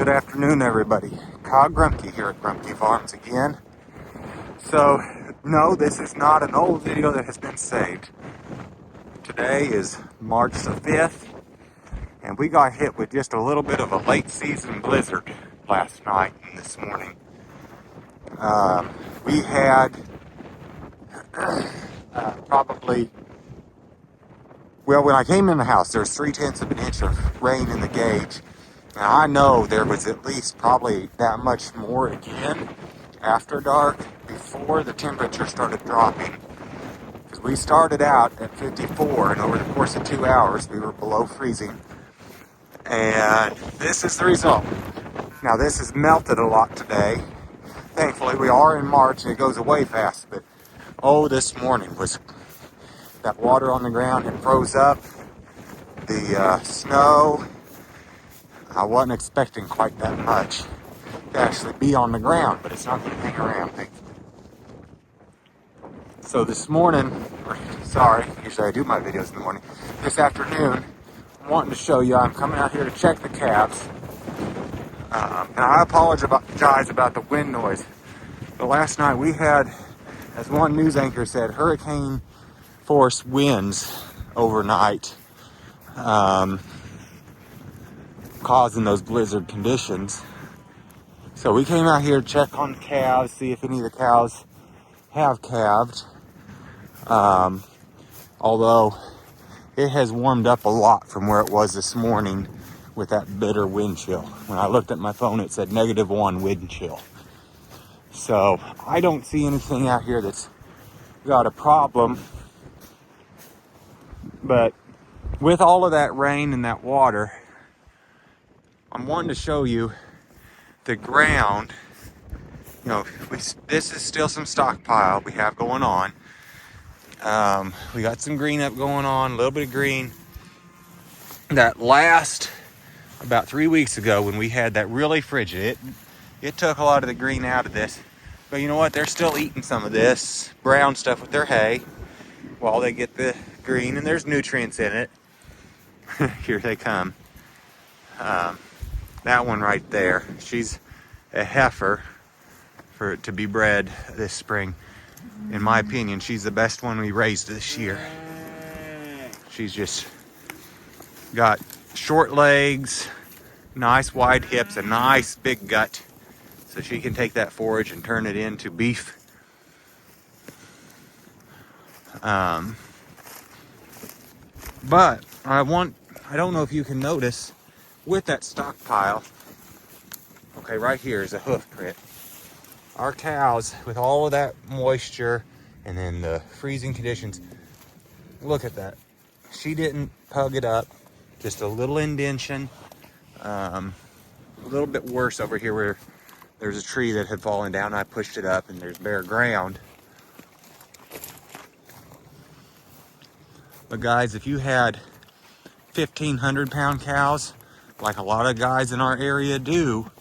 Good afternoon, everybody. Kyle Grumpke here at Grumpke Farms again. So, no, this is not an old video that has been saved. Today is March the 5th, and we got hit with just a little bit of a late season blizzard last night and this morning. We had probably, well, when I came in the house, there's 3/10 of an inch of rain in the gauge. Now, I know there was at least probably that much more again after dark before the temperature started dropping. Because we started out at 54, and over the course of 2 hours, we were below freezing. And this is the result. Now, this has melted a lot today. Thankfully, we are in March, and it goes away fast. But, this morning was that water on the ground. It froze up. The snow, I wasn't expecting quite that much to actually be on the ground, but it's not going to hang around, thankfully. So this morning, usually I do my videos in the morning. This afternoon, I'm wanting to show you, I'm coming out here to check the calves. And I apologize about the wind noise. But last night we had, as one news anchor said, hurricane force winds overnight. Causing those blizzard conditions. So we came out here to check on the calves, see if any of the cows have calved. Although it has warmed up a lot from where it was this morning with that bitter wind chill. When I looked at my phone, it said -1 wind chill. So I don't see anything out here that's got a problem. But with all of that rain and that water, I'm wanting to show you the ground. This is still some stockpile we have going on. We got some green up going on, a little bit of green. That last, about 3 weeks ago when we had that really frigid, it took a lot of the green out of this. But you know what? They're still eating some of this brown stuff with their hay while they get the green, and there's nutrients in it. Here they come. That one right there, she's a heifer to be bred this spring. In my opinion, she's the best one we raised this year. She's just got short legs, nice wide hips, a nice big gut. So she can take that forage and turn it into beef. But I don't know if you can notice, with that stockpile, okay, right here is a hoof print. Our cows, with all of that moisture and then the freezing conditions, look at that. She didn't pug it up, just a little indention. A little bit worse over here where there's a tree that had fallen down. I pushed it up and there's bare ground. But guys, if you had 1,500-pound cows, like a lot of guys in our area do,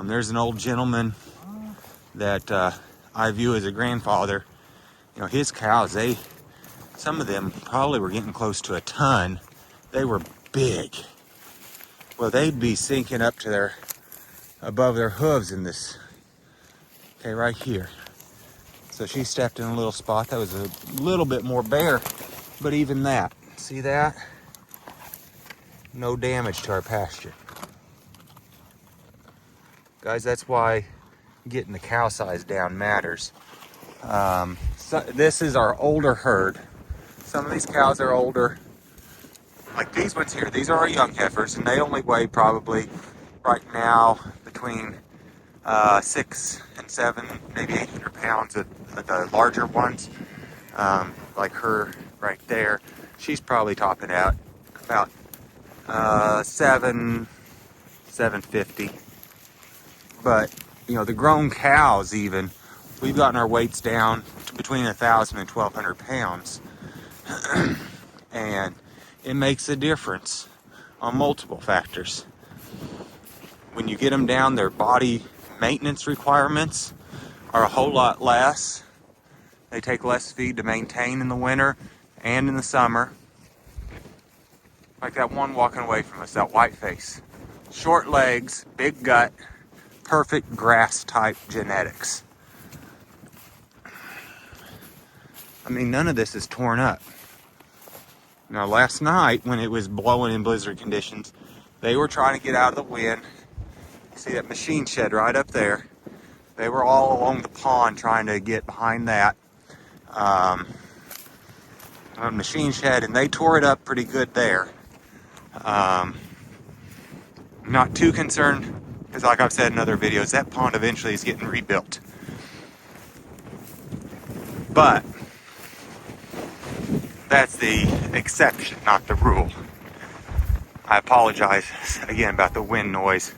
there's an old gentleman that I view as a grandfather. His cows, some of them probably were getting close to a ton. They were big. Well, they'd be sinking up to above their hooves in this, okay, right here. So she stepped in a little spot that was a little bit more bare, but even that, see that? No damage to our pasture. Guys, that's why getting the cow size down matters. So this is our older herd. Some of these cows are older. Like these ones here, these are our young heifers, and they only weigh probably right now between 6 and 7, maybe 800 pounds at the larger ones. Like her right there, she's probably topping out about 750. But the grown cows, even, we've gotten our weights down to between 1,000 and 1,200 pounds. And it makes a difference on multiple factors. When you get them down, their body maintenance requirements are a whole lot less. They take less feed to maintain in the winter and in the summer. Like that one walking away from us, that white face. Short legs, big gut, perfect grass type genetics. I mean, none of this is torn up. Now, last night when it was blowing in blizzard conditions, they were trying to get out of the wind. See that machine shed right up there? They were all along the pond trying to get behind that machine shed, and they tore it up pretty good there. Not too concerned, because like I've said in other videos, that pond eventually is getting rebuilt. But that's the exception, not the rule. I apologize again about the wind noise,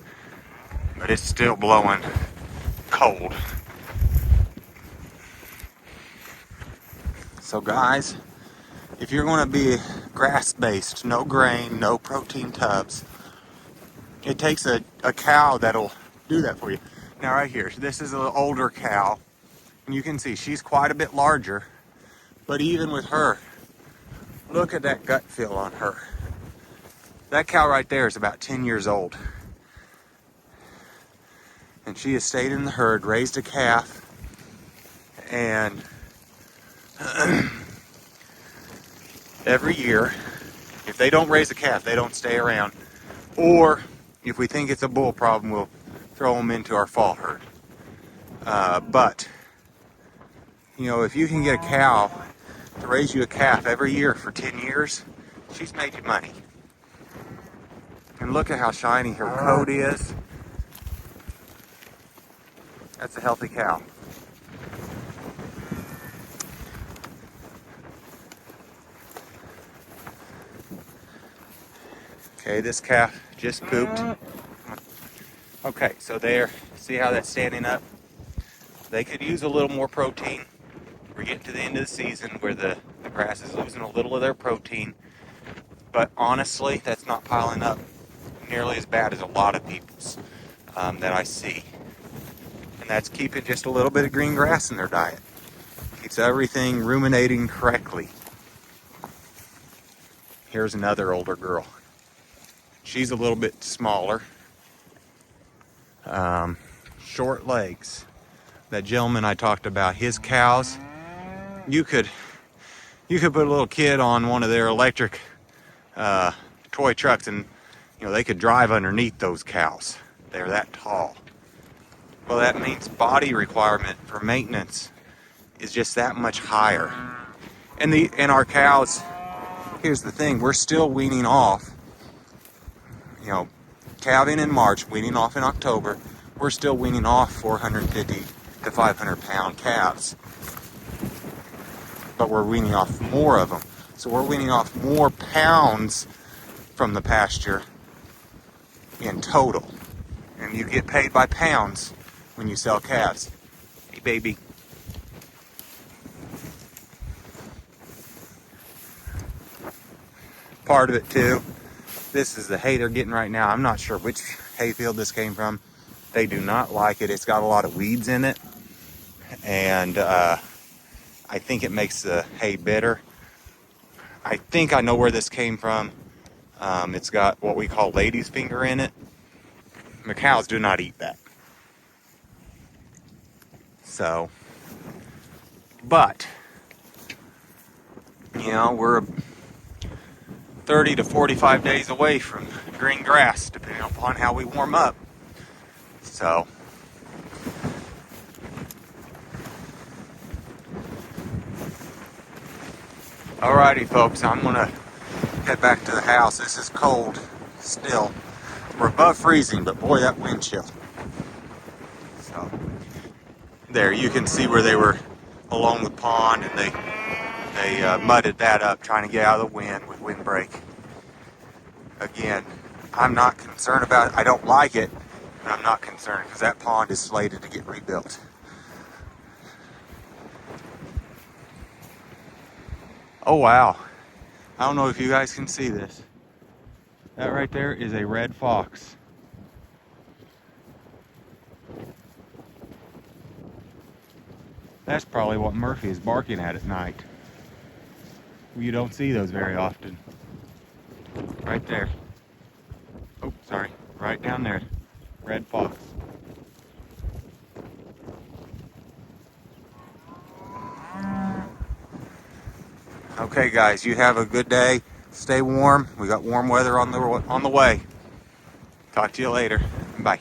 but it's still blowing cold. So guys, if you're going to be grass-based, no grain, no protein tubs, it takes a cow that'll do that for you. Now right here, this is an older cow, and you can see she's quite a bit larger, but even with her, look at that gut feel on her. That cow right there is about 10 years old. And she has stayed in the herd, raised a calf, and every year, if they don't raise a calf, they don't stay around. Or if we think it's a bull problem, we'll throw them into our fall herd. But, you know, if you can get a cow to raise you a calf every year for 10 years, she's made you money. And look at how shiny her coat is. That's a healthy cow. Okay, this calf just pooped. Okay, so there, see how that's standing up? They could use a little more protein. We're getting to the end of the season where the grass is losing a little of their protein. But honestly, that's not piling up nearly as bad as a lot of people's that I see. And that's keeping just a little bit of green grass in their diet. Keeps everything ruminating correctly. Here's another older girl. She's a little bit smaller. Short legs. That gentleman I talked about, his cows, you could put a little kid on one of their electric toy trucks, and you know they could drive underneath those cows. They're that tall. Well, that means body requirement for maintenance is just that much higher. And our cows, here's the thing, we're still weaning off. You know, calving in March, weaning off in October. We're still weaning off 450 to 500 pound calves. But we're weaning off more of them. So we're weaning off more pounds from the pasture in total. And you get paid by pounds when you sell calves. Hey, baby. Part of it too, this is the hay they're getting right now. I'm not sure which hay field this came from. They do not like it. It's got a lot of weeds in it. And I think it makes the hay bitter. I think I know where this came from. It's got what we call lady's finger in it. The cows do not eat that. So, but, you know, we're 30 to 45 days away from green grass, depending upon how we warm up. So, alrighty folks, I'm gonna head back to the house. This is cold still. We're above freezing, but boy, that wind chill. So, there, you can see where they were along the pond, and they mudded that up, trying to get out of the wind with windbreak. Again, I'm not concerned about it. I don't like it, but I'm not concerned because that pond is slated to get rebuilt. Oh wow, I don't know if you guys can see this. That right there is a red fox. That's probably what Murphy is barking at night. You don't see those very often. Right there. Oh, sorry. Right down there. Red fox. Okay, guys, you have a good day. Stay warm. We got warm weather on the way. Talk to you later. Bye.